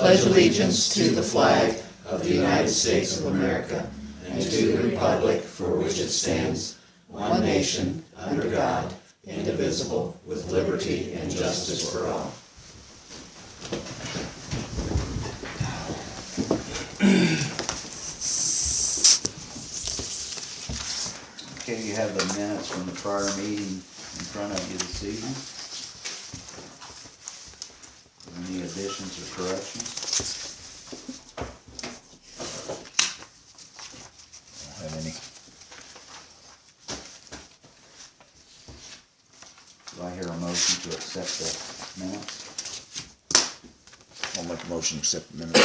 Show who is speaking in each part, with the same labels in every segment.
Speaker 1: pledge allegiance to the flag of the United States of America and to the republic for which it stands, one nation, under God, indivisible, with liberty and justice for all.
Speaker 2: Okay, you have the minutes from the prior meeting in front of you this evening. Any additions or corrections?
Speaker 3: I don't have any.
Speaker 2: Do I hear a motion to accept the minutes?
Speaker 3: I'll make a motion to accept the minutes.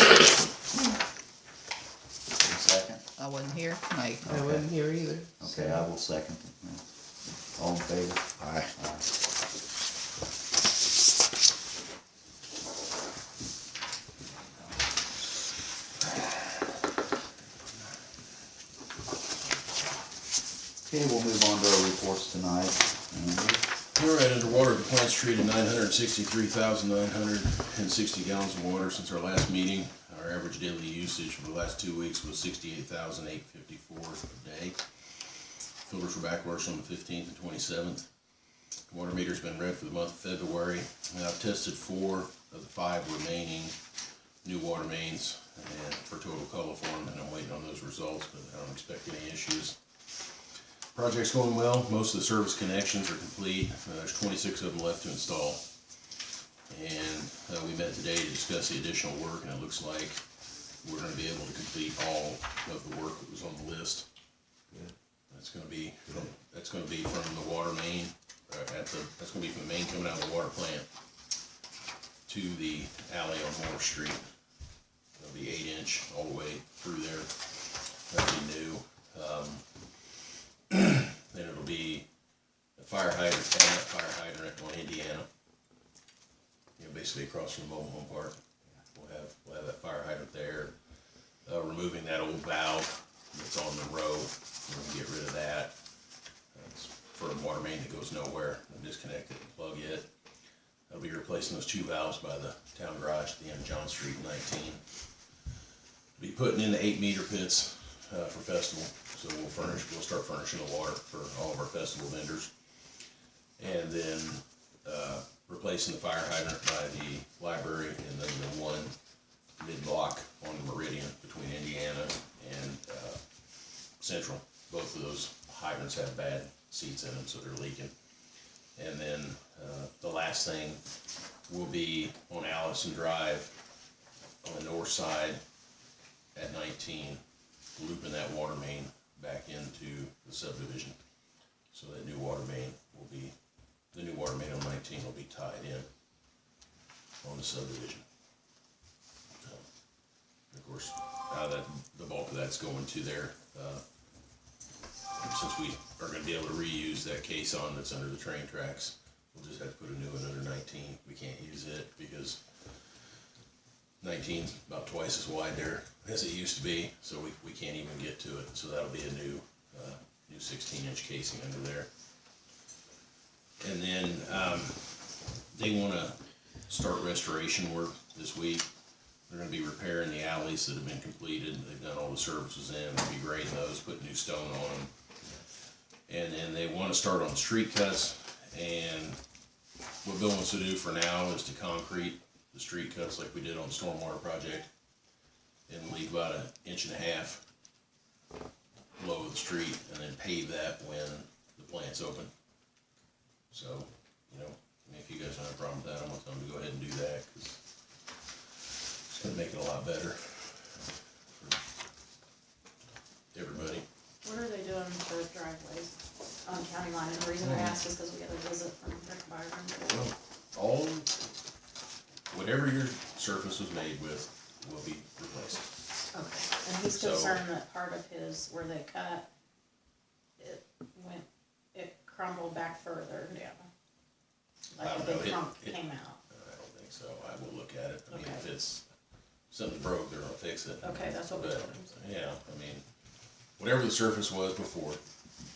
Speaker 2: A second?
Speaker 1: I wasn't here, Mike.
Speaker 4: I wasn't here either.
Speaker 2: Okay, I will second it. All in favor?
Speaker 3: Aye.
Speaker 2: Okay, we'll move on to our reports tonight.
Speaker 5: All right, underwater, the plant's treated 963,960 gallons of water since our last meeting. Our average daily usage for the last 2 weeks was 68,854 a day. Filters were backwash on the 15th and 27th. The water meter's been read for the month of February. And I've tested 4 of the 5 remaining new water mains and for total coliform, and I'm waiting on those results, but I don't expect any issues. Project's going well. Most of the service connections are complete. There's 26 of them left to install. And we met today to discuss the additional work, and it looks like we're going to be able to complete all of the work that was on the list. That's going to be from the water main. That's going to be from the main coming out of the water plant to the alley on Moore Street. It'll be 8-inch all the way through there. That'll be new. Then it'll be a fire hydrant, fire hydrant on Indiana. Basically across from the mobile home park. We'll have that fire hydrant there. Removing that old valve that's on the row. We're gonna get rid of that. It's for a water main that goes nowhere. I'll disconnect it and plug it. I'll be replacing those 2 valves by the town garage at the end of John Street 19. Be putting in the 8-meter pits for festival. So we'll start furnishing the water for all of our festival vendors. And then replacing the fire hydrant by the library, and then the one mid-block on the Meridian between Indiana and Central. Both of those hydrants have bad seats in them, so they're leaking. And then the last thing will be on Allison Drive on the north side at 19, looping that water main back into the subdivision. So that new water main will be, the new water main on 19 will be tied in on the subdivision. So, of course, the bulk of that's going to there. Since we are going to be able to reuse that caisson that's under the train tracks, we'll just have to put a new one under 19. We can't use it because 19's about twice as wide there as it used to be, so we can't even get to it. So that'll be a new 16-inch casing under there. And then they want to start restoration work this week. They're going to be repairing the alleys that have been completed. They've done all the services in. They'll be grading those, putting new stone on them. And then they want to start on street cuts. And what Bill wants to do for now is to concrete the street cuts like we did on the stormwater project and leave about 1.5 inches below the street, and then pave that when the plant's open. So, if you guys don't have a problem with that, I'm going to tell them to go ahead and do that, because it's going to make it a lot better for everybody.
Speaker 6: What are they doing for driveways on county line? And the reason I ask is because we got a visit from Rick Byron.
Speaker 5: Well, whatever your surface was made with will be replaced.
Speaker 6: Okay, and he's concerned that part of his, where they cut, it crumbled back further down. Like a big clump came out.
Speaker 5: I don't think so. I will look at it. I mean,
Speaker 6: Okay.
Speaker 5: if it's something broke, they're gonna fix it.
Speaker 6: Okay, that's what we
Speaker 5: But,
Speaker 6: told him.
Speaker 5: yeah, I mean, whatever the surface was before,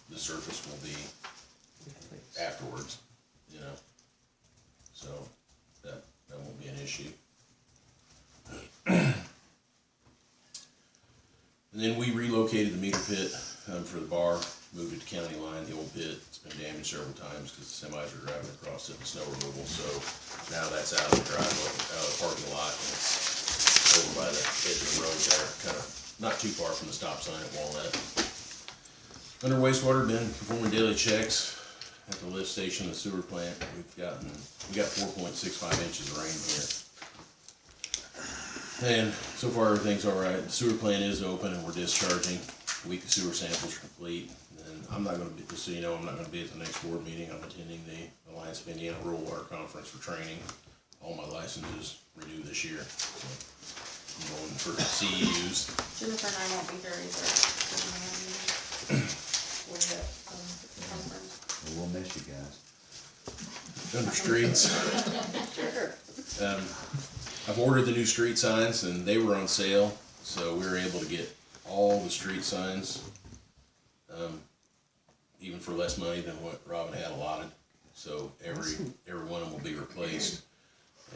Speaker 5: the surface will be afterwards, So that won't be an issue. And then we relocated the meter pit for the bar, moved it to county line, the old pit. It's been damaged several times because the semis are driving across it in snow removal. So now that's out of the driveway, out of the parking lot, and it's over by the edge of the road there, kind of not too far from the stop sign at Walnut. Under wastewater, been performing daily checks at the lift station, the sewer plant. We got 4.65 inches of rain here. And so far everything's all right. The sewer plant is open and we're discharging. Week of sewer samples are complete. And I'm not gonna be, just so you know, I'm not gonna be at the next board meeting. I'm attending the Alliance of Indiana Rural Water Conference for training. All my licenses renew this year. So I'm going for CEUs.
Speaker 6: Jennifer and I won't be there either. We'll hit, the conference.
Speaker 2: We'll miss you guys.
Speaker 5: Under streets.
Speaker 6: Sure.
Speaker 5: I've ordered the new street signs and they were on sale, so we were able to get all the street signs, even for less money than what Robin had allotted. So every one of them will be replaced,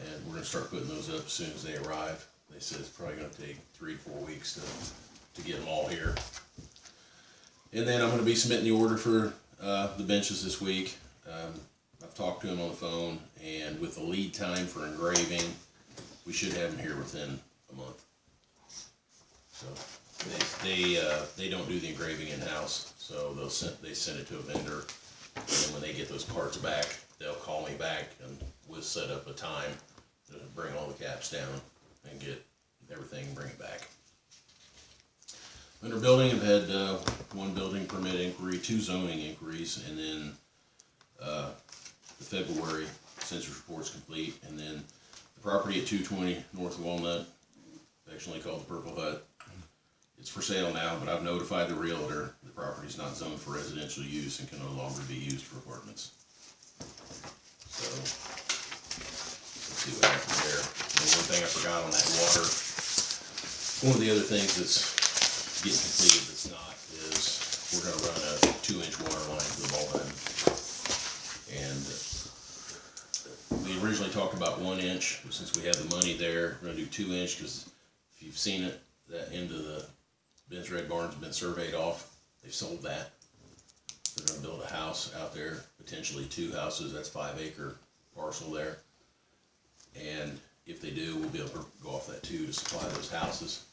Speaker 5: and we're gonna start putting those up as soon as they arrive. They said it's probably gonna take 3 to 4 weeks to get them all here. And then I'm gonna be submitting the order for the benches this week. I've talked to him on the phone, and with the lead time for engraving, we should have them here within a month. So they don't do the engraving in-house, so they send it to a vendor, and then when they get those parts back, they'll call me back and we'll set up a time to bring all the caps down and get everything and bring it back. Under building, I've had 1 building permit inquiry, 2 zoning inquiries, and then the February census report's complete, and then the property at 220 North Walnut, affectionately called the Purple Hut. It's for sale now, but I've notified the realtor the property's not zoned for residential use and can no longer be used for apartments. So, let's see what happens there. And one thing I forgot on that water, one of the other things that's getting completed that's not is we're gonna run a 2-inch water line to the Ballheim. And we originally talked about 1 inch, but since we have the money there, we're gonna do 2 inch, because if you've seen it, that end of the Ben's Red Barn's been surveyed off. They've sold that. They're gonna build a house out there, potentially 2 houses. That's 5-acre parcel there. And if they do, we'll be able to go off that 2 to supply those houses,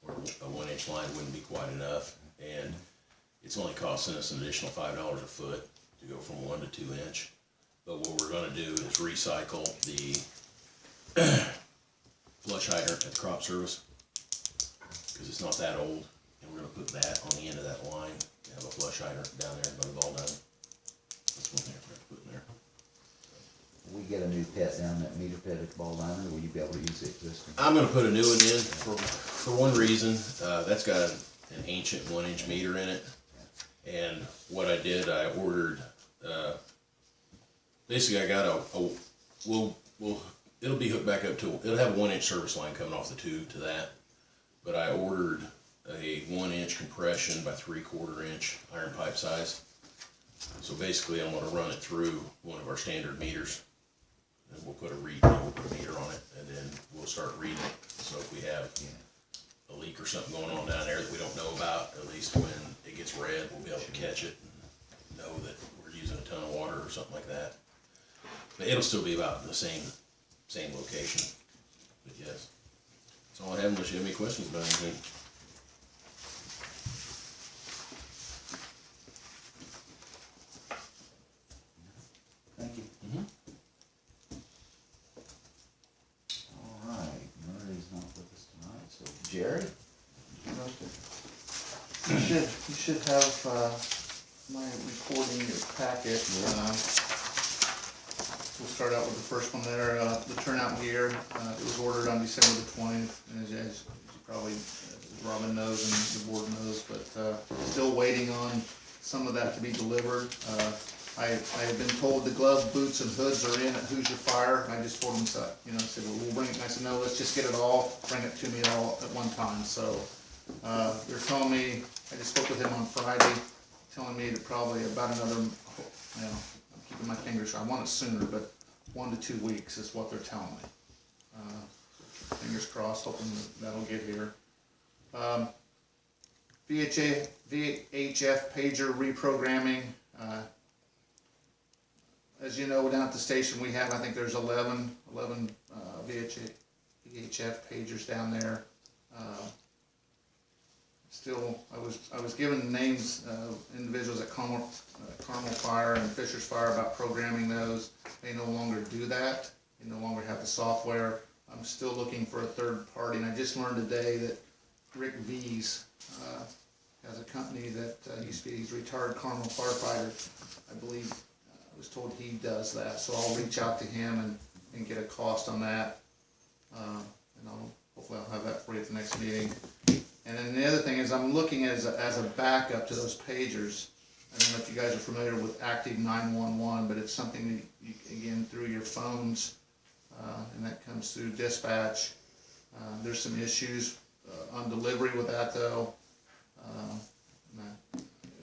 Speaker 5: where a 1-inch line wouldn't be quite enough. And it's only costing us an additional $5 a foot to go from 1 to 2 inch. But what we're gonna do is recycle the flush hydrant at the crop service, because it's not that old, and we're gonna put that on the end of that line to have a flush hydrant down there by the ball down. That's one thing I forgot to put in there.
Speaker 2: We get a new pit down that meter pit at the ball diner, will you be able to use the existing?
Speaker 5: I'm gonna put a new one in for one reason. That's got an ancient 1-inch meter in it. And what I did, I ordered, basically I got it'll be hooked back up to, it'll have a 1-inch service line coming off the tube to that. But I ordered a 1-inch compression by 3/4 inch iron pipe size. So basically I'm gonna run it through one of our standard meters. And we'll put a meter on it, and then we'll start reading it. So if we have a leak or something going on down there that we don't know about, at least when it gets red, we'll be able to catch it and know that we're using a ton of water or something like that. But it'll still be about the same location. But yes, that's all I have, unless you have any questions about anything.
Speaker 2: Thank you. All right, Murray's not with us tonight, so Jerry?
Speaker 4: You should have my recording in your packet. We'll start out with the first one there, the turnout gear. It was ordered on December the 20th, and as you probably, Robin knows and the board knows, but still waiting on some of that to be delivered. I have been told the gloves, boots, and hoods are in at Hoosier Fire. I just told them, I said, well, we'll bring it. And I said, no, let's just get it all, bring it to me all at one time. So they're telling me, I just spoke with him on Friday, telling me that probably about another, I'm keeping my fingers, I want it sooner, but 1 to 2 weeks is what they're telling me. Fingers crossed, hoping that'll get here. VHF pager reprogramming. As you know, down at the station we have, I think there's 11 VHF pagers down there. Still, I was given names of individuals at Carmel Fire and Fisher's Fire about programming those. They no longer do that. They no longer have the software. I'm still looking for a third party, and I just learned today that Rick V's has a company that used to be, he's a retired Carmel firefighter. I believe I was told he does that, so I'll reach out to him and get a cost on that. And hopefully I'll have that for you at the next meeting. And then the other thing is I'm looking as a backup to those pagers. I don't know if you guys are familiar with Active 911, but it's something that you, again, through your phones, and that comes through dispatch. There's some issues on delivery with that though.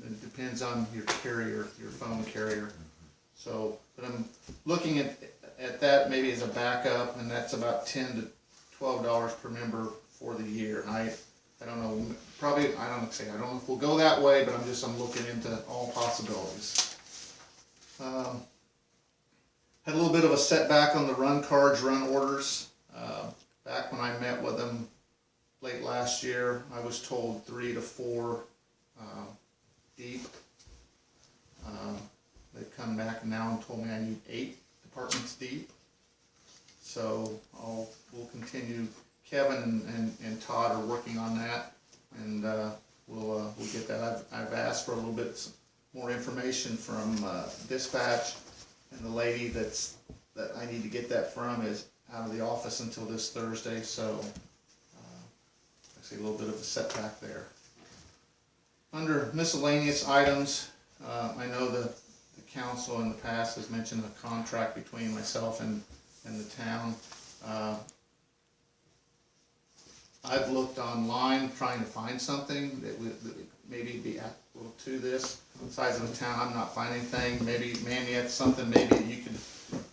Speaker 4: It depends on your carrier, your phone carrier. So, but I'm looking at that maybe as a backup, and that's about $10 to $12 per member for the year. And I don't know, probably, I don't know if we'll go that way, but I'm looking into all possibilities. Had a little bit of a setback on the run cards, run orders. Back when I met with them late last year, I was told 3 to 4 deep. They've come back now and told me I need 8 departments deep. So we'll continue. Kevin and Todd are working on that, and we'll get that. I've asked for a little bit more information from dispatch, and the lady that I need to get that from is out of the office until this Thursday. So I see a little bit of a setback there. Under miscellaneous items, I know the council in the past has mentioned a contract between myself and the town. I've looked online trying to find something that would maybe be applicable to this size of the town. I'm not finding anything. Maybe Manny had something. Maybe you could,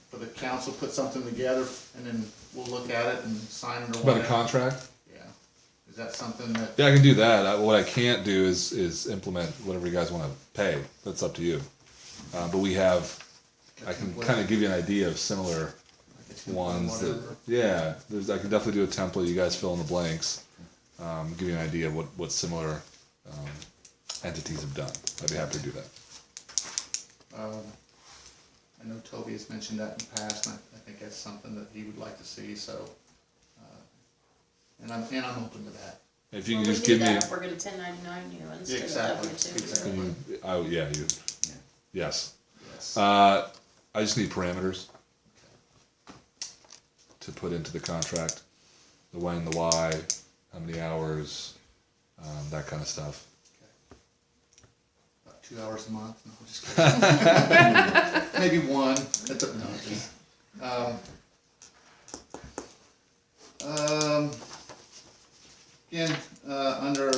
Speaker 4: for the council, put something together, and then we'll look at it and sign it or whatever.
Speaker 7: About a contract?
Speaker 4: Yeah. Is that something that?
Speaker 7: Yeah, I can do that. What I can't do is implement whatever you guys want to pay. That's up to you. But we have, I can kind of give you an idea of similar ones that, yeah, I can definitely do a template. You guys fill in the blanks. Give you an idea of what similar entities have done. I'd be happy to do that.
Speaker 4: I know Toby has mentioned that in the past, and I think that's something that he would like to see. So, and I'm open to that.
Speaker 7: If you
Speaker 6: Well,
Speaker 7: can
Speaker 6: we
Speaker 7: just
Speaker 6: do
Speaker 7: give me,
Speaker 6: that if we're gonna 1099 you instead
Speaker 4: Exactly,
Speaker 6: of W-2.
Speaker 4: exactly.
Speaker 7: you, yes.
Speaker 4: Yes.
Speaker 7: I just need parameters to put into the contract. The when, the why, how many hours, that kind of stuff.
Speaker 4: About 2 hours a month. No, just kidding. Maybe one. Again, under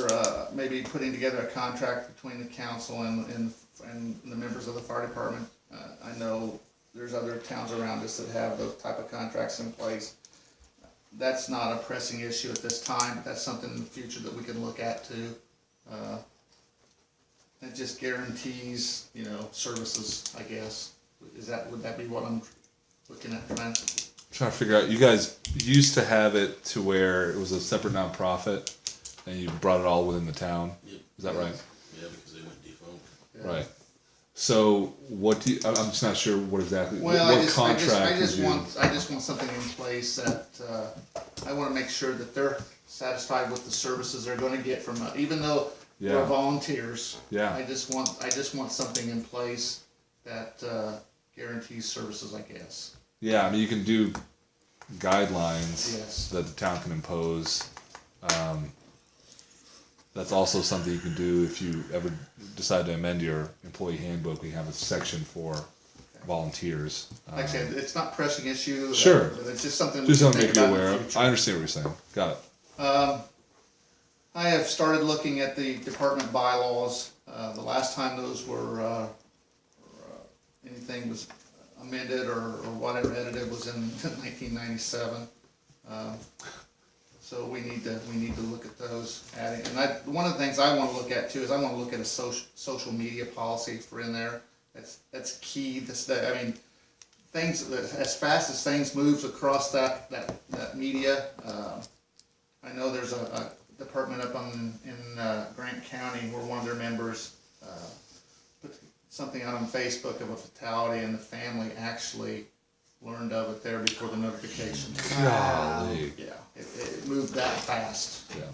Speaker 4: maybe putting together a contract between the council and the members of the fire department. I know there's other towns around us that have those type of contracts in place. That's not a pressing issue at this time, but that's something in the future that we can look at too. It just guarantees, services, I guess. Would that be what I'm looking at trying to?
Speaker 7: Trying to figure out, you guys used to have it to where it was a separate nonprofit and you brought it all within the town.
Speaker 5: Yep.
Speaker 7: Is that right?
Speaker 5: Yeah, because they went defunct.
Speaker 4: Yeah.
Speaker 7: Right. So what do you, I'm just not sure what exactly,
Speaker 4: Well,
Speaker 7: what
Speaker 4: I just
Speaker 7: contract would you?
Speaker 4: want something in place that, I wanna make sure that they're satisfied with the services they're gonna get from, even though we're
Speaker 7: Yeah.
Speaker 4: volunteers.
Speaker 7: Yeah.
Speaker 4: I just want something in place that, guarantees services, I guess.
Speaker 7: Yeah, I mean, you can do guidelines
Speaker 4: Yes.
Speaker 7: that the town can impose. That's also something you can do if you ever decide to amend your employee handbook. We have a section for volunteers.
Speaker 4: Like I said, it's not a pressing issue.
Speaker 7: Sure.
Speaker 4: But it's just something we
Speaker 7: Just
Speaker 4: can
Speaker 7: something to
Speaker 4: think
Speaker 7: make you
Speaker 4: about in
Speaker 7: aware
Speaker 4: the
Speaker 7: of.
Speaker 4: future.
Speaker 7: I understand what you're saying. Got it.
Speaker 4: I have started looking at the department bylaws. The last time those were, anything was amended or whatever edited was in 1997. So we need to look at those, adding, and one of the things I wanna look at too is I wanna look at a social media policy for in there. That's key, I mean, things, as fast as things moves across that media, I know there's a department up in Grant County where one of their members, put something out on Facebook of a fatality, and the family actually learned of it there before the notification.
Speaker 7: Golly.
Speaker 4: Yeah, it moved that fast.
Speaker 7: Yeah.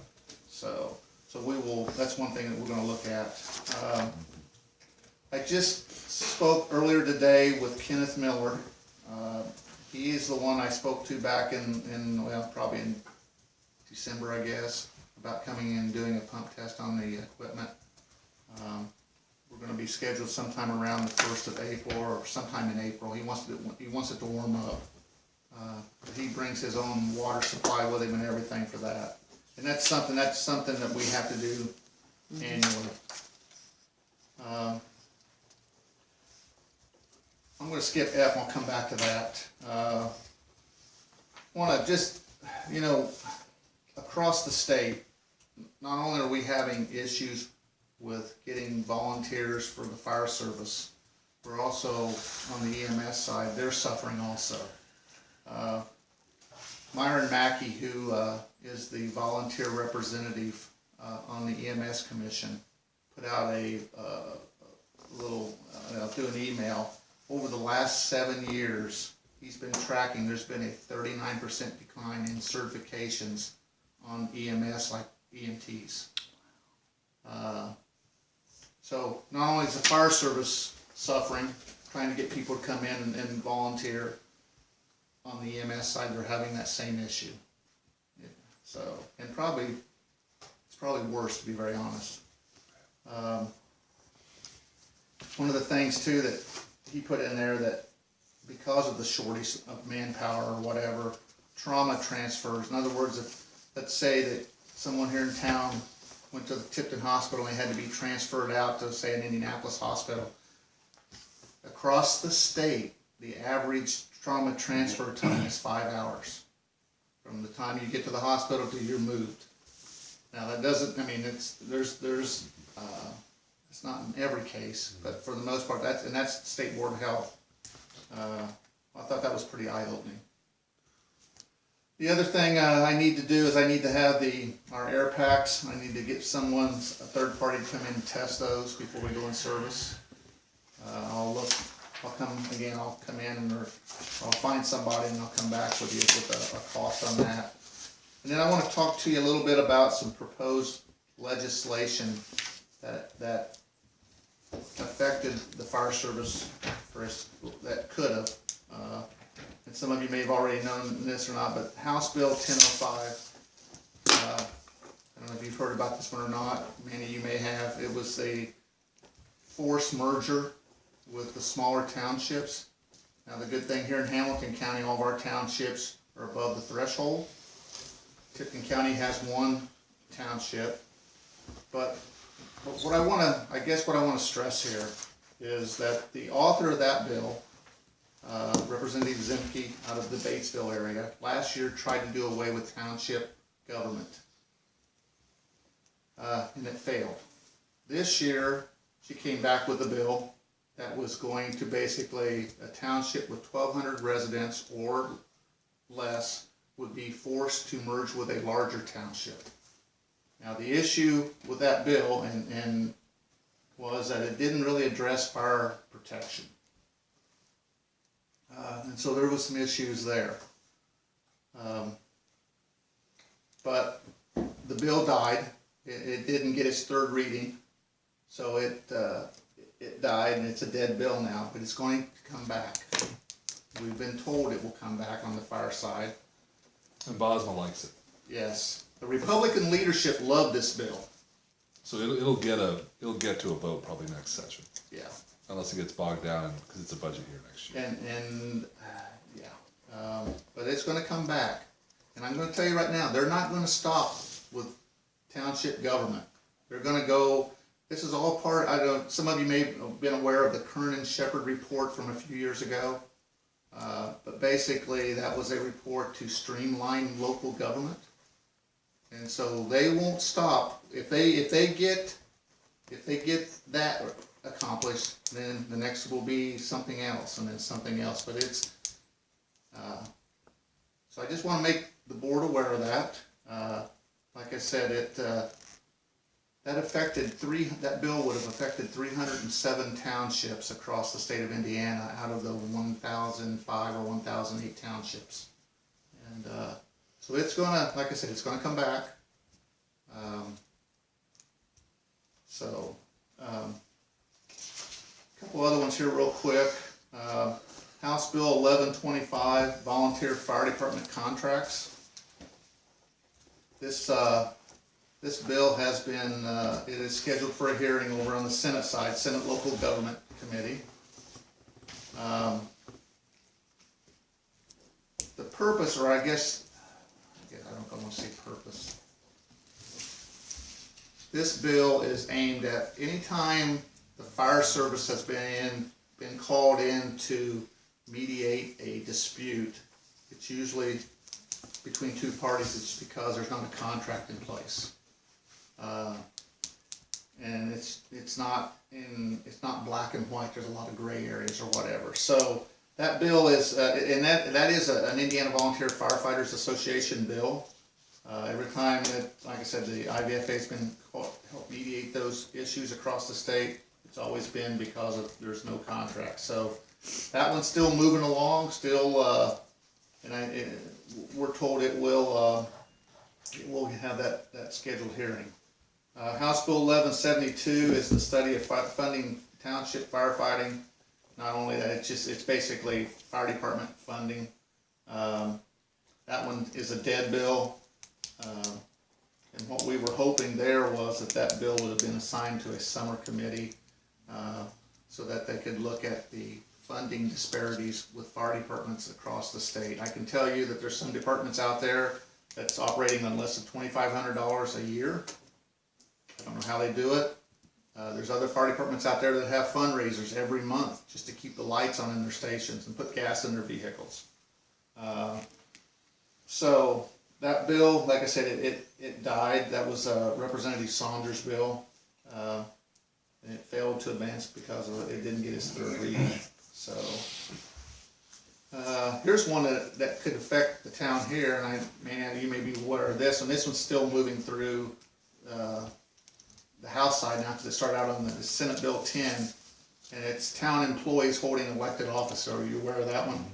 Speaker 4: So we will, that's one thing that we're gonna look at. I just spoke earlier today with Kenneth Miller. He is the one I spoke to back in well, probably in December, I guess, about coming in and doing a pump test on the equipment. We're gonna be scheduled sometime around the 1st of April or sometime in April. He wants it to warm up. But he brings his own water supply with him and everything for that. And that's something that we have to do annually. I'm gonna skip F, and I'll come back to that. Wanna just, across the state, not only are we having issues with getting volunteers for the fire service, we're also, on the EMS side, they're suffering also. Myron Mackey, who is the volunteer representative on the EMS commission, put out a little, through an email. Over the last 7 years, he's been tracking, there's been a 39% decline in certifications on EMS, like EMTs. So not only is the fire service suffering, trying to get people to come in and volunteer, on the EMS side, they're having that same issue. Yeah. So, and it's probably worse, to be very honest. One of the things too that he put in there, that because of the shortage of manpower or whatever, trauma transfers. In other words, if, let's say that someone here in town went to the Tipton Hospital and had to be transferred out to, say, an Indianapolis hospital. Across the state, the average trauma transfer time is 5 hours. From the time you get to the hospital to you're moved. Now that doesn't, I mean, it's not in every case, but for the most part, that's State Board of Health. I thought that was pretty eye-opening. The other thing I need to do is I need to have our air packs. I need to get a third party to come in and test those before we go in service. I'll come in and I'll find somebody and I'll come back with you with a cost on that. And then I want to talk to you a little bit about some proposed legislation that affected the fire service, that could have. And some of you may have already known this or not, but House Bill 1005, I don't know if you've heard about this one or not, many of you may have. It was a forced merger with the smaller townships. Now the good thing here in Hamilton County, all of our townships are above the threshold. Tipton County has one township, but what I want to stress here is that the author of that bill, Representative Zemke out of the Batesville area, last year tried to do away with township government, and it failed. This year, she came back with a bill that was going to basically, a township with 1,200 residents or less would be forced to merge with a larger township. Now the issue with that bill and was that it didn't really address fire protection. And so there was some issues there. But the bill died. It didn't get its third reading. So it died and it's a dead bill now, but it's going to come back. We've been told it will come back on the fire side.
Speaker 7: And Bosma likes it.
Speaker 4: Yes. The Republican leadership loved this bill.
Speaker 7: So it'll get to a vote probably next session,
Speaker 4: Yeah.
Speaker 7: unless it gets bogged down because it's a budget year next year.
Speaker 4: But it's going to come back. And I'm going to tell you right now, they're not going to stop with township government. They're going to go, this is all part, some of you may have been aware of the Kern and Shepard report from a few years ago. But basically that was a report to streamline local government. And so they won't stop, if they get that accomplished, then the next will be something else, and then something else, but it's, so I just wanna make the board aware of that. Like I said, that bill would have affected 307 townships across the state of Indiana out of the 1,005 or 1,008 townships. And, so it's gonna, like I said, it's gonna come back. Couple other ones here real quick. House Bill 1125, volunteer fire department contracts. This bill has been, it is scheduled for a hearing over on the Senate side, Senate Local Government Committee. The purpose, or I guess, I don't want to say purpose. This bill is aimed at any time the fire service has been called in to mediate a dispute. It's usually between two parties. It's because there's not a contract in place, and it's not black and white. There's a lot of gray areas or whatever. So that bill is, and that is an Indiana Volunteer Firefighters Association bill. Every time that, like I said, the IVFA's been help mediate those issues across the state, it's always been because there's no contract. So that one's still moving along, we're told it will have that scheduled hearing. House Bill 1172 is the study of funding township firefighting. Not only that, it's basically fire department funding. That one is a dead bill. And what we were hoping there was that bill would have been assigned to a summer committee, so that they could look at the funding disparities with fire departments across the state. I can tell you that there's some departments out there that's operating on less than $2,500 a year. I don't know how they do it. There's other fire departments out there that have fundraisers every month just to keep the lights on in their stations and put gas in their vehicles. So that bill, like I said, it died. That was Representative Saunders' bill. And it failed to advance because it didn't get its third reading. So here's one that could affect the town here, and you may be aware of this, and this one's still moving through the House side now because it started out on the Senate Bill 10, and it's town employees holding elected office. Are you aware of that one?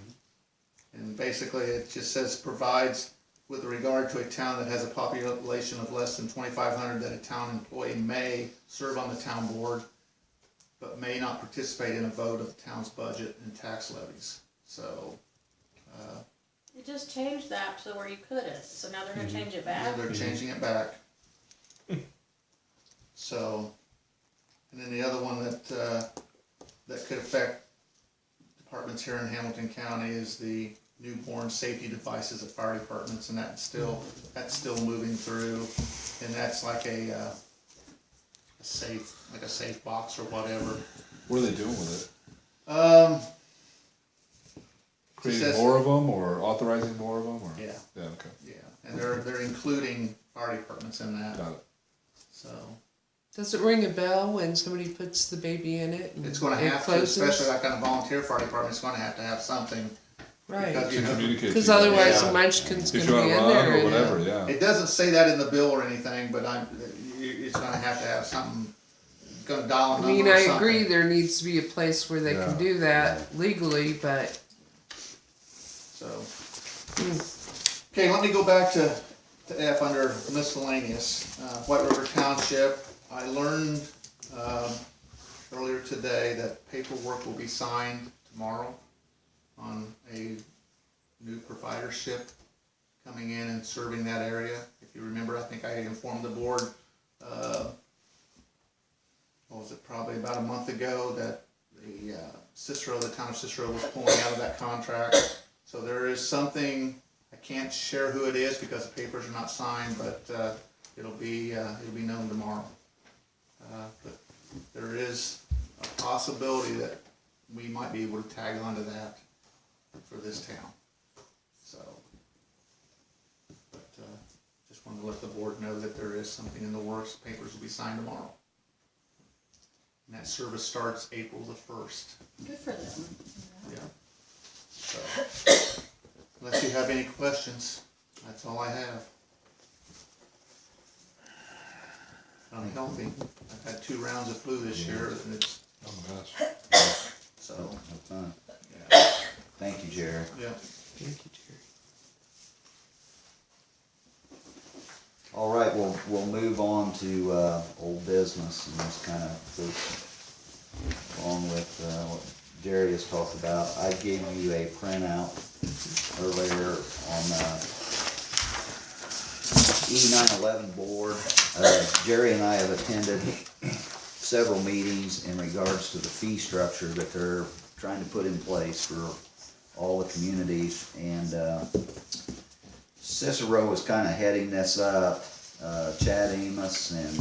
Speaker 4: And basically it just says provides with regard to a town that has a population of less than 2,500 that a town employee may serve on the town board, but may not participate in a vote of the town's budget and tax levies. So
Speaker 6: You just changed that to where you couldn't, so now they're gonna change it back?
Speaker 4: yeah, they're changing it back. So, and then the other one that could affect departments here in Hamilton County is the newborn safety devices at fire departments, and that's still moving through, and that's like a safe box or whatever.
Speaker 7: What are they doing with it? Creating
Speaker 4: says-
Speaker 7: more of them, or authorizing more of them, or?
Speaker 4: Yeah,
Speaker 7: Yeah, okay,
Speaker 4: yeah, and they're including fire departments in that.
Speaker 7: got it.
Speaker 4: So
Speaker 8: Does it ring a bell when somebody puts the baby in it?
Speaker 4: it's going to
Speaker 8: it
Speaker 4: have to,
Speaker 8: closes?
Speaker 4: especially like on a volunteer fire department, it's going to have something.
Speaker 8: Right.
Speaker 4: Because, you
Speaker 7: To
Speaker 4: know,
Speaker 7: communicate.
Speaker 8: Because
Speaker 7: to you.
Speaker 8: otherwise
Speaker 4: Yeah.
Speaker 8: the munchkin's
Speaker 7: If
Speaker 8: gonna
Speaker 7: you
Speaker 8: be
Speaker 7: wanna
Speaker 8: in
Speaker 7: run
Speaker 8: there.
Speaker 7: or
Speaker 8: and-
Speaker 7: whatever, yeah.
Speaker 4: It doesn't say that in the bill or anything, but it's going to have something. Going to dial a
Speaker 8: I
Speaker 4: number
Speaker 8: mean,
Speaker 4: or
Speaker 8: I
Speaker 4: something.
Speaker 8: agree there needs to be a place where they
Speaker 7: Yeah.
Speaker 8: can do that legally, but
Speaker 4: So, okay, let me go back to F under miscellaneous. White River Township, I learned earlier today that paperwork will be signed tomorrow on a new providership coming in and serving that area. If you remember, I think I informed the board, what was it, probably about a month ago, that the town of Cicero was pulling out of that contract. So there is something, I can't share who it is because the papers are not signed, but it'll be known tomorrow. But there is a possibility that we might be able to tag onto that for this town. So, but just just wanted to let the board know that there is something in the works. Papers will be signed tomorrow. And that service starts April the 1st.
Speaker 6: Good for them.
Speaker 4: Yeah. So, unless you have any questions, that's all I have. I'm healthy. I've had 2 rounds of flu this year, and it's,
Speaker 7: Oh my gosh.
Speaker 4: so,
Speaker 2: No fun.
Speaker 4: yeah.
Speaker 2: Thank you, Jerry.
Speaker 4: Yeah.
Speaker 8: Thank you, Jerry.
Speaker 2: All right, we'll move on to, old business and just kind of go along with, what Jerry has talked about. I gave you a printout earlier on, E911 board. Jerry and I have attended several meetings in regards to the fee structure that they're trying to put in place for all the communities, and, Cicero is kinda heading this up, Chad Amos and,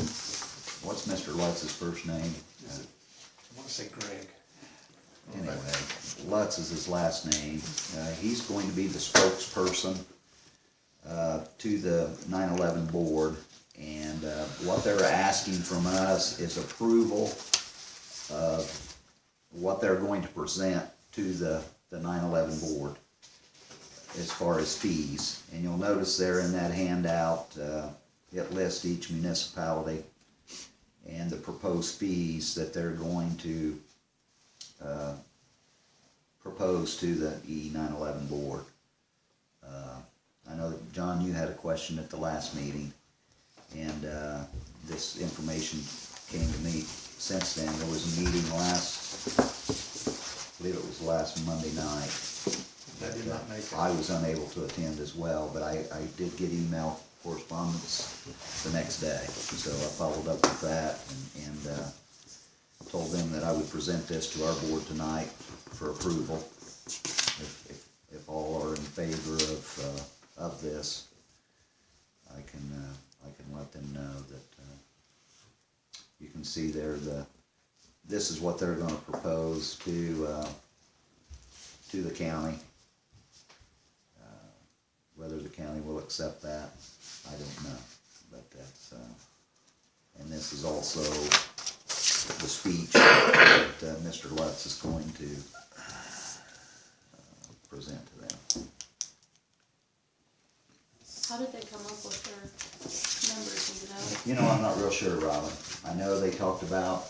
Speaker 2: what's Mr. Lutz's first name?
Speaker 4: I wanna say Greg.
Speaker 2: Anyway, Lutz is his last name. He's going to be the spokesperson to the 9/11 board, and what they're asking from us is approval of what they're going to present to the 9/11 board as far as fees. And you'll notice there in that handout, it lists each municipality and the proposed fees that they're going to propose to the E9/11 board. I know that, John, you had a question at the last meeting, and this information came to me since then. There was a meeting I believe it was last Monday night.
Speaker 4: I did not make it.
Speaker 2: I was unable to attend as well, but I did get email correspondence the next day, so I followed up with that and told them that I would present this to our board tonight for approval. If all are in favor of this, I can let them know that, you can see there this is what they're gonna propose to the county. Whether the county will accept that, I don't know, but that's, and this is also the speech that Mr. Lutz is going to present to them.
Speaker 6: How did they come up with their numbers,
Speaker 2: You know, I'm not real sure, Robin. I know they talked about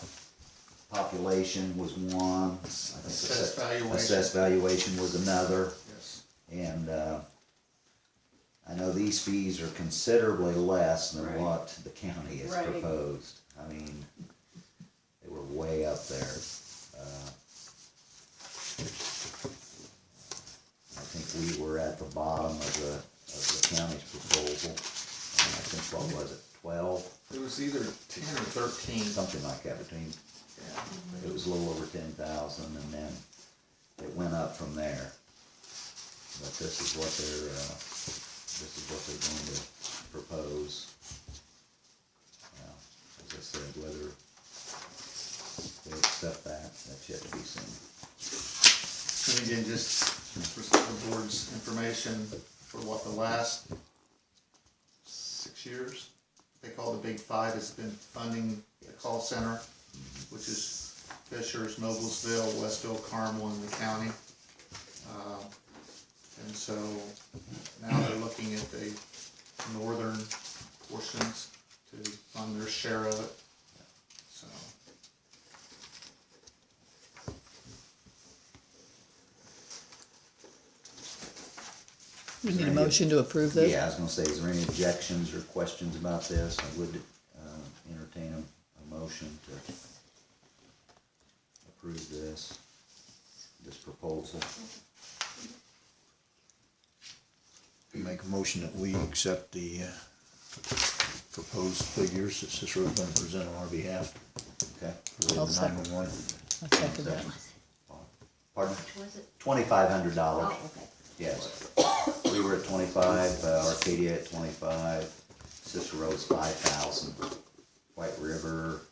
Speaker 2: population was one. I think
Speaker 4: Assessed valuation.
Speaker 2: Assessed valuation was another,
Speaker 4: Yes.
Speaker 2: and, I know these fees are considerably less than
Speaker 6: Right.
Speaker 2: what the county has
Speaker 6: Right.
Speaker 2: proposed. I mean, they were way up there. I think we were at the bottom of the county's proposal. And I think, what was it, 12?
Speaker 4: It was either 10 or 13.
Speaker 2: Something like that, between,
Speaker 4: Yeah.
Speaker 2: it was a little over 10,000, and then it went up from there. But this is what they're going to propose. Now, as I said, whether they accept that's yet to be seen.
Speaker 4: And again, just for the board's information, for what the last 6 years, they call the Big Five, has been funding the call center, which is Fishers, Noblesville, Westville, Carmel, and the county. And so now they're looking at the northern portions to fund their share of it, so.
Speaker 9: We need a motion to approve this?
Speaker 2: Yeah, I was gonna say, is there any objections or questions about this? I would entertain a motion to approve this proposal.
Speaker 3: Make a motion that we accept the proposed figures that Cicero's gonna present on our behalf
Speaker 2: Okay?
Speaker 3: for
Speaker 9: I'll
Speaker 3: the
Speaker 9: second.
Speaker 3: 911.
Speaker 9: I second that.
Speaker 2: Pardon?
Speaker 6: Was it?
Speaker 2: $2,500.
Speaker 6: Oh, okay.
Speaker 2: Yes. We were at 25, Arcadia at 25, Cicero's 5,000, White River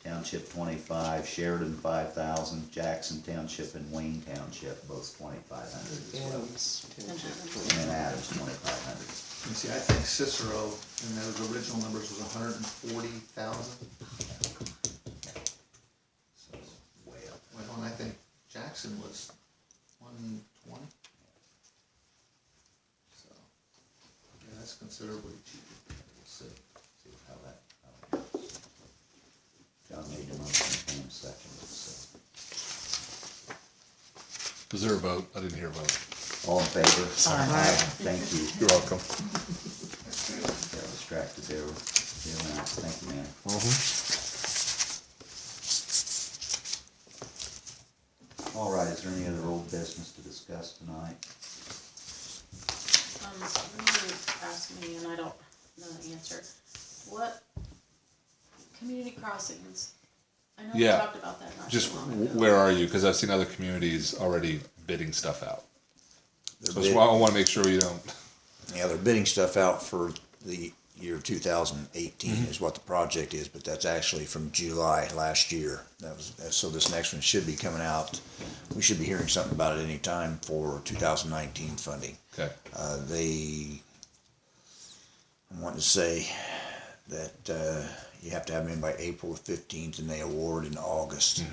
Speaker 2: Township 25, Sheridan 5,000, Jackson Township and Wayne Township both 2,500 as well.
Speaker 8: Adams Township.
Speaker 2: And then Adams 2,500.
Speaker 4: You see, I think Cicero in those original numbers was 140,000. So,
Speaker 2: Way up.
Speaker 4: well, and I think Jackson was 120. So, yeah, that's considerably cheaper.
Speaker 2: We'll see how that goes. John made the motion, Pam seconded, so.
Speaker 7: Was there a vote? I didn't hear a vote.
Speaker 2: All in favor?
Speaker 9: Aye.
Speaker 2: Thank you.
Speaker 7: You're welcome.
Speaker 2: Got distracted there. Thank you, man. All right, is there any other old business to discuss tonight?
Speaker 6: Somebody asked me, and I don't know the answer, what, community crossings? I know we
Speaker 7: Yeah.
Speaker 6: talked about that not too
Speaker 7: Just
Speaker 6: long ago.
Speaker 7: where are you? Because I've seen other communities already bidding stuff out.
Speaker 3: They're
Speaker 7: So
Speaker 3: bid-
Speaker 7: I want to make sure you don't.
Speaker 3: Yeah, they're bidding stuff out for the year 2018
Speaker 7: Mm-hmm.
Speaker 3: is what the project is, but that's actually from July last year. So this next one should be coming out. We should be hearing something about it anytime for 2019 funding.
Speaker 7: Okay.
Speaker 3: I'm wanting to say that you have to have them in by April 15th and they award in August,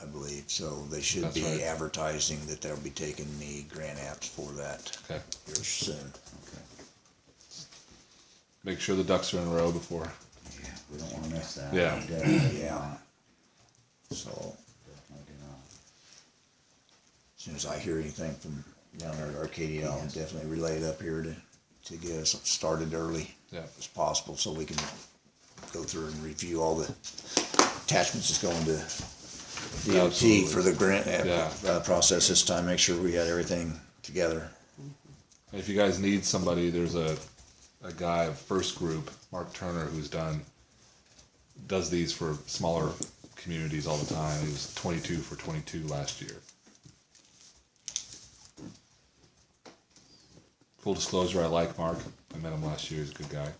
Speaker 3: I believe. So they should
Speaker 7: That's
Speaker 3: be
Speaker 7: right.
Speaker 3: advertising that they'll be taking the grant apps for that
Speaker 7: Okay.
Speaker 3: here soon.
Speaker 2: Okay.
Speaker 7: Make sure the ducks are in a row before.
Speaker 2: Yeah, we don't wanna miss that.
Speaker 7: Yeah.
Speaker 2: Definitely
Speaker 3: Yeah.
Speaker 2: not.
Speaker 3: So
Speaker 2: Definitely do not.
Speaker 3: as soon as I hear anything from down there at Arcadia, I'll definitely relay it up here to get us started early
Speaker 7: Yeah.
Speaker 3: as possible so we can go through and review all the attachments that's going to DOT
Speaker 7: Absolutely.
Speaker 3: for the grant
Speaker 7: Yeah.
Speaker 3: process this time, make sure we got everything together.
Speaker 7: If you guys need somebody, there's a guy, First Group, Mark Turner, does these for smaller communities all the time. He was 22 for 22 last year. Full disclosure, I like Mark. I met him last year. He's a good guy,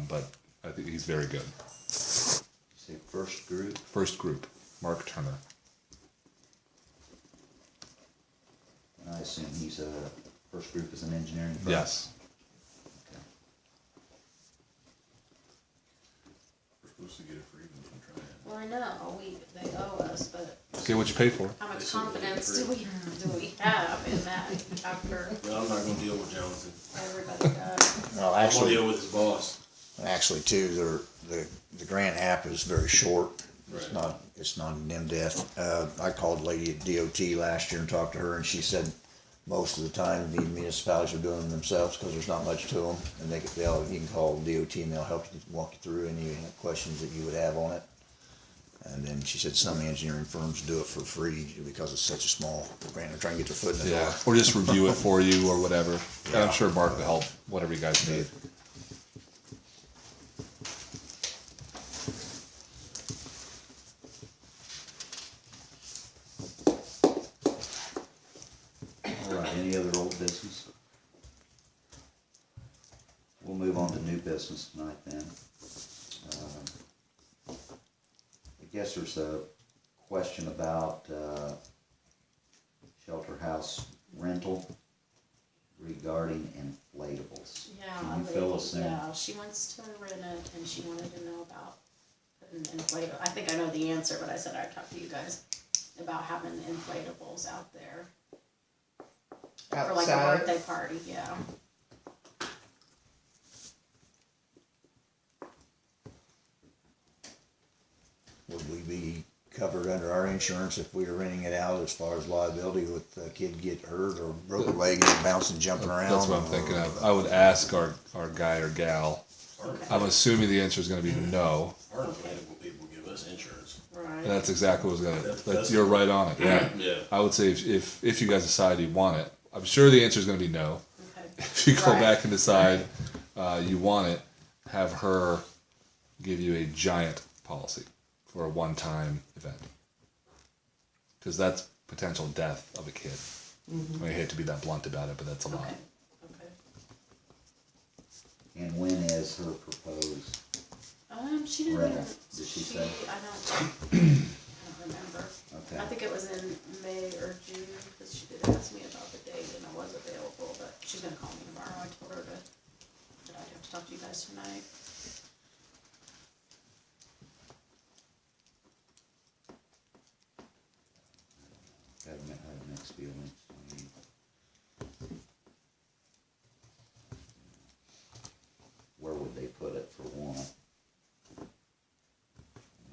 Speaker 7: but I think he's very good.
Speaker 2: Say First Group,
Speaker 7: First Group, Mark Turner.
Speaker 2: and I assume he's First Group is an engineering firm?
Speaker 7: Yes.
Speaker 2: Okay.
Speaker 5: We're supposed to get it for even from trying.
Speaker 6: Well, I know, they owe us, but
Speaker 7: Get what you pay for.
Speaker 6: how much confidence do we have in that after
Speaker 5: Well, I'm not gonna deal with Jonathan.
Speaker 6: everybody does?
Speaker 3: Well,
Speaker 5: I'm gonna deal with his boss.
Speaker 3: actually too, the grant app is very short. It's
Speaker 5: Right.
Speaker 3: not an in-depth. I called a lady at DOT last year and talked to her and she said most of the time the municipalities are doing them themselves because there's not much to them. And you can call DOT and they'll help you walk you through any questions that you would have on it. And then she said some engineering firms do it for free because it's such a small grant. They're trying to get their foot in the door.
Speaker 7: Yeah, or just review it for you or whatever. And I'm
Speaker 3: Yeah.
Speaker 7: sure Mark will help whatever you guys need.
Speaker 2: All right, any other old business? We'll move on to new business tonight then. I guess there's a question about shelter house rental regarding inflatables.
Speaker 6: Yeah,
Speaker 2: Can
Speaker 6: a
Speaker 2: you fill
Speaker 6: lady,
Speaker 2: us in?
Speaker 6: yeah, she wants to rent it and she wanted to know about putting inflatable. I think I know the answer, but I said I'd talk to you guys about having inflatables out there for like a
Speaker 8: Outside?
Speaker 6: birthday party, yeah.
Speaker 3: Would we be covered under our insurance if we were renting it out as far as liability with a kid get hurt or broke a leg and bouncing, jumping around?
Speaker 7: That's what I'm thinking of. I would ask our guy or gal. I'm assuming the answer is gonna be no.
Speaker 5: Our inflatable people give us insurance.
Speaker 7: And
Speaker 6: Right.
Speaker 7: that's exactly what was you're right on it, yeah.
Speaker 5: Yeah.
Speaker 7: I would say if you guys decide you want it, I'm sure the answer is gonna be no.
Speaker 6: Okay.
Speaker 7: If you go
Speaker 6: Right.
Speaker 7: back and decide, you want it, have her give you a giant policy for a one-time event. Cause that's potential death of a kid. I hate to be that blunt about it, but that's a lot.
Speaker 6: Okay. Okay.
Speaker 2: And when is her proposed?
Speaker 6: She didn't.
Speaker 2: Rental, did she say?
Speaker 6: I don't remember.
Speaker 2: Okay.
Speaker 6: I think it was in May or June, because she did ask me about the date and I was available, but she's gonna call me tomorrow. I told her to Did I have to talk to you guys tonight?
Speaker 2: I have mixed feelings. I mean, where would they put it for one? I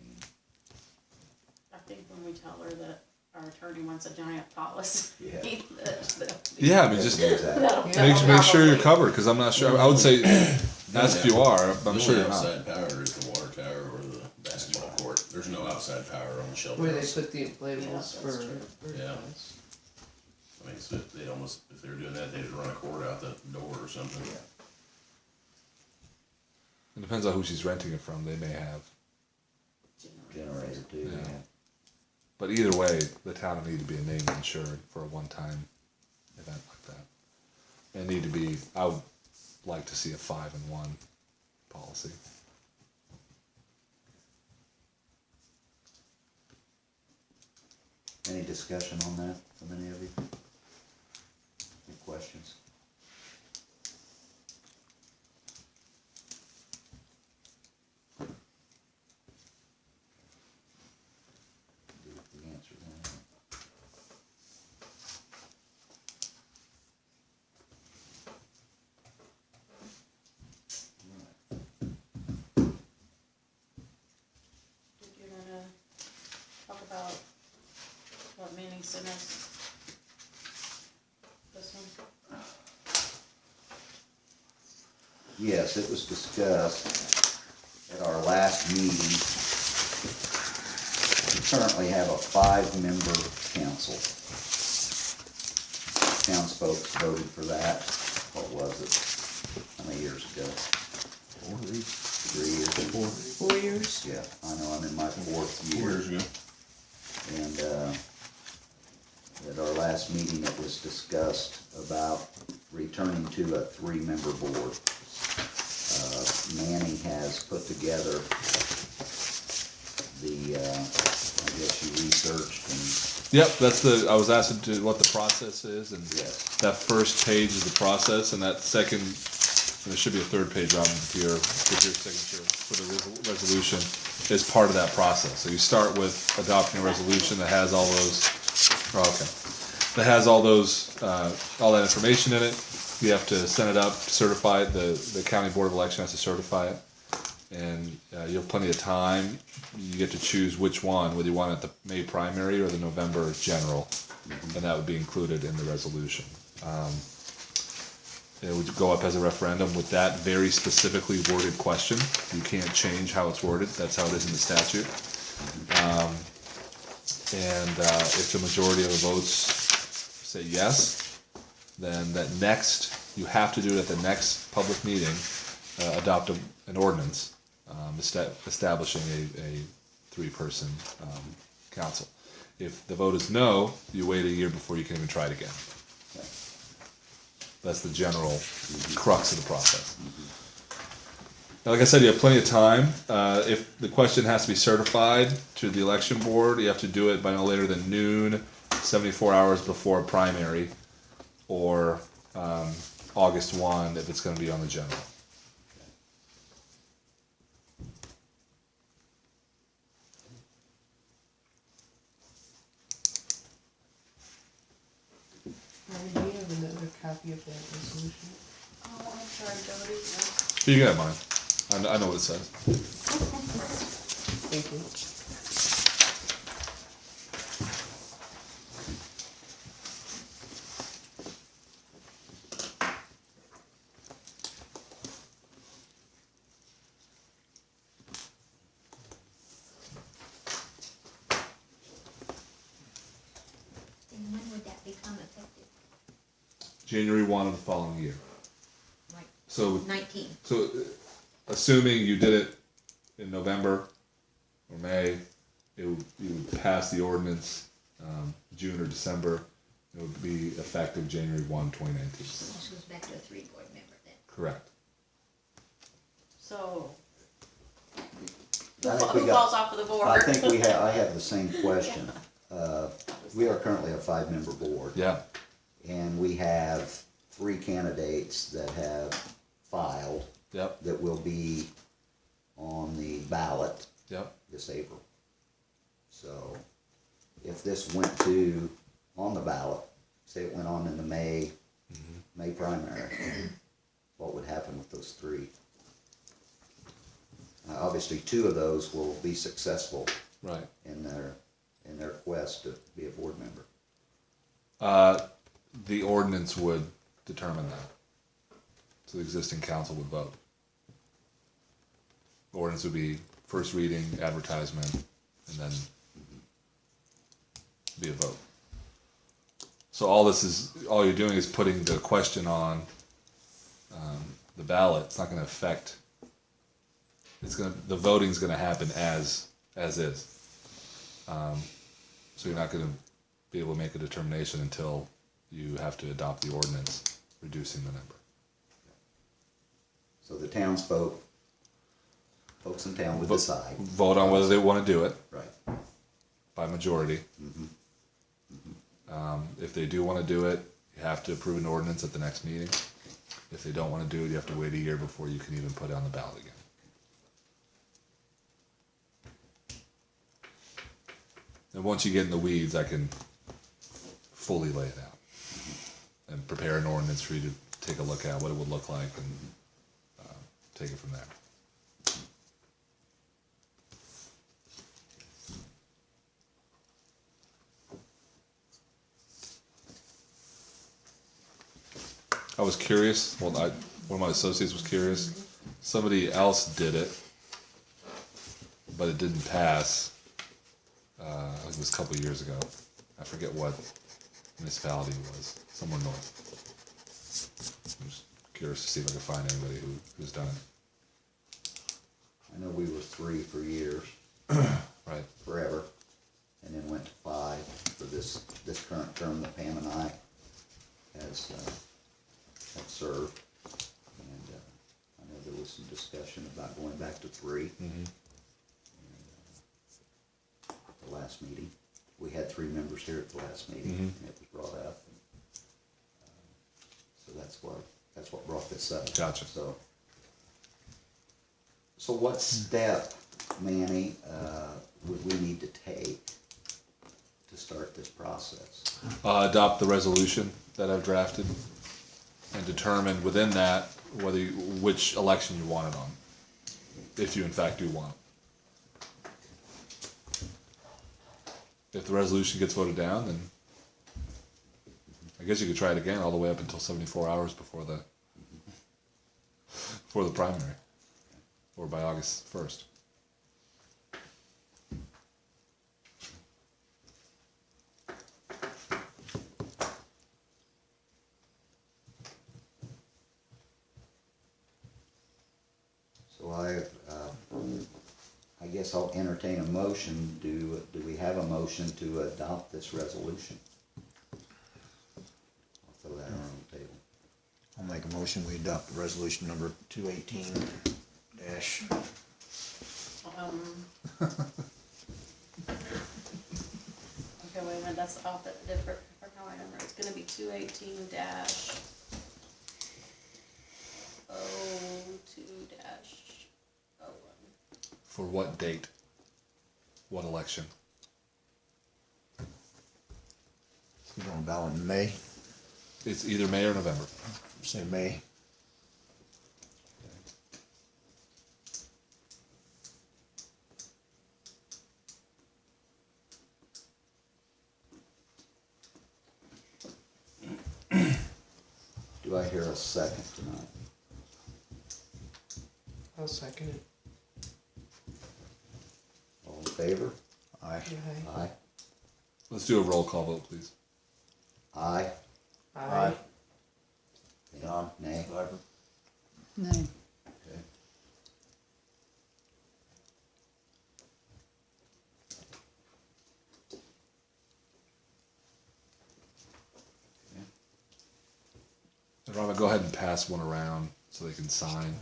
Speaker 2: mean,
Speaker 6: I think when we tell her that our attorney wants a giant policy.
Speaker 2: Yeah.
Speaker 7: Yeah, I mean, just
Speaker 2: Exactly.
Speaker 7: make sure you're
Speaker 6: Probably.
Speaker 7: covered, cause I'm not sure, I would say, ask if you are, but I'm
Speaker 5: The
Speaker 7: sure
Speaker 5: only
Speaker 7: you're not.
Speaker 5: outside power is the water tower or the basketball court. There's no outside power on the shelter
Speaker 8: Where they
Speaker 5: house.
Speaker 8: put the inflatables
Speaker 6: that's
Speaker 8: for
Speaker 6: true.
Speaker 8: bird
Speaker 5: Yeah.
Speaker 8: guys.
Speaker 5: I mean, so they'd almost, if they were doing that, they'd run a cord out the door or something.
Speaker 7: It depends on who she's renting it from, they may have.
Speaker 2: Generator too,
Speaker 7: Yeah.
Speaker 2: yeah.
Speaker 7: But either way, the town would need to be a name insured for a one-time event like that. And need to be, I would like to see a 5-in-1 policy.
Speaker 2: Any discussion on that from any of you? Any questions? Do the answer then.
Speaker 6: Did you wanna talk about what meeting centers? This one?
Speaker 2: Yes, it was discussed at our last meeting. We currently have a 5-member council. Townsfolk voted for that, what was it, how many years ago? 3 years,
Speaker 8: 4 years?
Speaker 2: yeah, I know, I'm in my 4th
Speaker 5: 4
Speaker 2: year.
Speaker 5: years ago.
Speaker 2: And, at our last meeting, it was discussed about returning to a 3-member board. Manny has put together the, I guess you researched and,
Speaker 7: Yep, that's I was asked to what the process is, and
Speaker 2: yes,
Speaker 7: that first page is the process, and that second, and there should be a third page on with your signature for the resolution, is part of that process. So you start with adopting a resolution that has all those, that has all those, all that information in it. You have to send it up, certify it, the county board of election has to certify it. And you have plenty of time. You get to choose which one, whether you want it at the May primary or the November general, and that would be included in the resolution. It would go up as a referendum with that very specifically worded question. You can't change how it's worded, that's how it is in the statute. And if the majority of the votes say yes, then you have to do it at the next public meeting, adopt an ordinance establishing a 3-person council. If the vote is no, you wait a year before you can even try it again. That's the general crux of the process. Now, like I said, you have plenty of time. If the question has to be certified to the election board, you have to do it by no later than noon, 74 hours before a primary, or August 1 if it's going to be on the general.
Speaker 8: Mary, do you have another copy of that resolution?
Speaker 6: Oh, I'm sorry, Jody.
Speaker 7: You can have mine. I know what it says.
Speaker 8: Thank you.
Speaker 10: And when would that become effective?
Speaker 7: January 1 of the following year.
Speaker 10: Like
Speaker 7: So
Speaker 10: 19?
Speaker 7: So, assuming you did it in November or May, you would pass the ordinance June or December. It would be effective January 1, 2019.
Speaker 10: This goes back to a 3-board member then.
Speaker 7: Correct.
Speaker 6: So,
Speaker 2: I think we
Speaker 6: who
Speaker 2: got-
Speaker 6: falls off of the board?
Speaker 2: I think I have the same question. We are currently a 5-member board.
Speaker 7: Yeah.
Speaker 2: And we have 3 candidates that have filed
Speaker 7: Yep,
Speaker 2: that will be on the ballot
Speaker 7: yep,
Speaker 2: this April. So if this went to, on the ballot, say it went on in the May primary, what would happen with those three? Obviously, two of those will be successful
Speaker 7: right.
Speaker 2: in their quest to be a board member.
Speaker 7: The ordinance would determine that. So the existing council would vote. The ordinance would be first reading, advertisement, and then be a vote. So all you're doing is putting the question on the ballot. It's not gonna affect, the voting's gonna happen as is. So you're not gonna be able to make a determination until you have to adopt the ordinance reducing the number.
Speaker 2: So the townsfolk, folks in town would decide.
Speaker 7: Vote on whether they wanna do it
Speaker 2: Right.
Speaker 7: by majority. If they do wanna do it, you have to approve an ordinance at the next meeting. If they don't wanna do it, you have to wait a year before you can even put it on the ballot again. And once you get in the weeds, I can fully lay it out and prepare an ordinance for you to take a look at what it would look like and take it from there. I was curious, one of my associates was curious, somebody else did it, but it didn't pass. I think it was a couple of years ago. I forget what municipality it was, somewhere north. I'm just curious to see if I can find anybody who's done it.
Speaker 2: I know we were 3 for years,
Speaker 7: Right.
Speaker 2: forever, and then went to 5 for this current term that Pam and I have served. And I know there was some discussion about going back to 3.
Speaker 7: Mm-hmm.
Speaker 2: At the last meeting, we had 3 members here at the last meeting,
Speaker 7: Mhm.
Speaker 2: and it was brought up. And, so that's what brought this up.
Speaker 7: Gotcha.
Speaker 2: So what step, Manny, would we need to take to start this process?
Speaker 7: Adopt the resolution that I've drafted and determine within that which election you want it on, if you in fact do want it. If the resolution gets voted down, then I guess you could try it again all the way up until 74 hours before the primary, or by August 1st.
Speaker 2: So I guess I'll entertain a motion. Do we have a motion to adopt this resolution? I'll throw that on the table.
Speaker 3: I'll make a motion, we adopt resolution number 218 dash.
Speaker 6: Okay, wait a minute, that's off the different number. It's gonna be 218 dash 02 dash 01.
Speaker 7: For what date? What election?
Speaker 3: We're going ballot in May,
Speaker 7: It's either May or November.
Speaker 3: say May.
Speaker 2: Do I hear a second tonight?
Speaker 8: I'll second it.
Speaker 2: All in favor?
Speaker 3: Aye.
Speaker 8: Aye.
Speaker 2: Aye.
Speaker 7: Let's do a roll call vote, please.
Speaker 2: Aye.
Speaker 8: Aye.
Speaker 3: Don?
Speaker 2: Nay?
Speaker 9: No.
Speaker 2: Okay.
Speaker 7: And Robin, go ahead and pass one around so they can sign.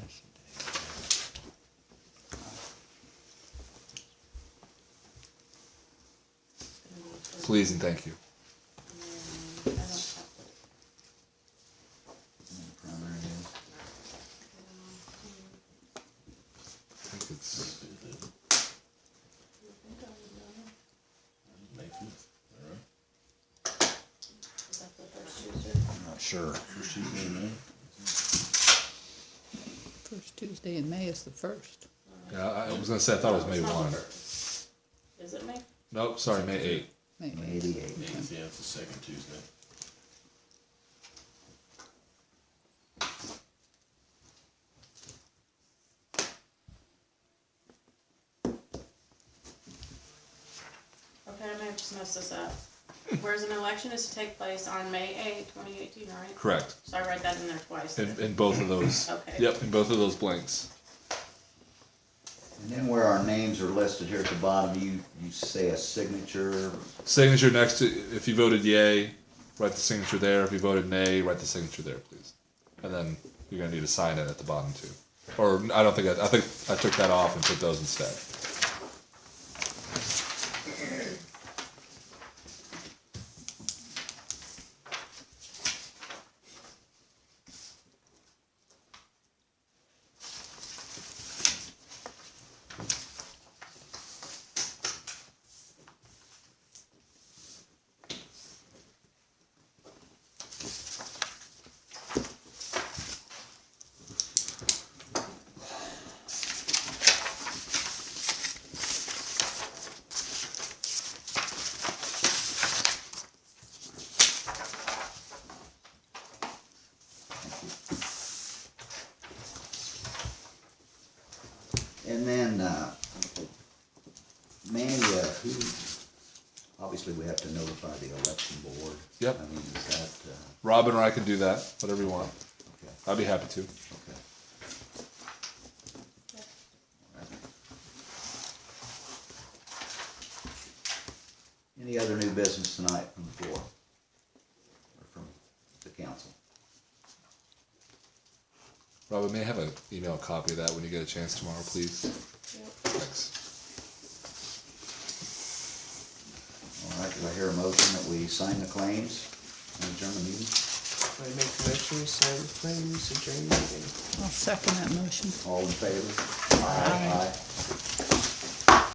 Speaker 7: Please and thank you.
Speaker 6: And then I don't have to-
Speaker 2: Primary
Speaker 7: It's,
Speaker 5: May 5th, alright.
Speaker 6: Is that the first Tuesday?
Speaker 3: I'm not sure.
Speaker 5: First Tuesday in May.
Speaker 9: First Tuesday in May is the first.
Speaker 7: yeah, I was gonna say, I thought it was May
Speaker 6: It's not the
Speaker 7: 1.
Speaker 6: first. Is it May?
Speaker 7: Nope, sorry, May 8.
Speaker 9: May
Speaker 2: May the 8th.
Speaker 5: 8th, yeah, it's the second Tuesday.
Speaker 6: Okay, I may have just messed this up. Whereas an election is to take place on May 8th, 2018, right?
Speaker 7: Correct.
Speaker 6: So I write that in there twice.
Speaker 7: In both of those.
Speaker 6: Okay.
Speaker 7: Yep, in both of those blanks.
Speaker 2: And then where our names are listed here at the bottom, you say a signature.
Speaker 7: Signature next to, if you voted yay, write the signature there. If you voted nay, write the signature there, please. And then you're gonna need to sign it at the bottom too. Or I don't think I think I took that off and put those instead.
Speaker 2: And then, Manny, who, obviously we have to notify the election board.
Speaker 7: Yep.
Speaker 2: I mean, is that,
Speaker 7: Robin or I can do that, whatever you want.
Speaker 2: okay,
Speaker 7: I'd be happy to.
Speaker 2: okay. Alright. Any other new business tonight from the floor? Or from the council?
Speaker 7: Robin, may I have an email copy of that when you get a chance tomorrow, please?
Speaker 6: Yep.
Speaker 7: Thanks.
Speaker 2: All right, do I hear a motion that we sign the claims and adjourn the meeting?
Speaker 8: I make a motion, we sign the claims, adjourn the meeting.
Speaker 9: I'll second that motion.
Speaker 2: All in favor? Aye.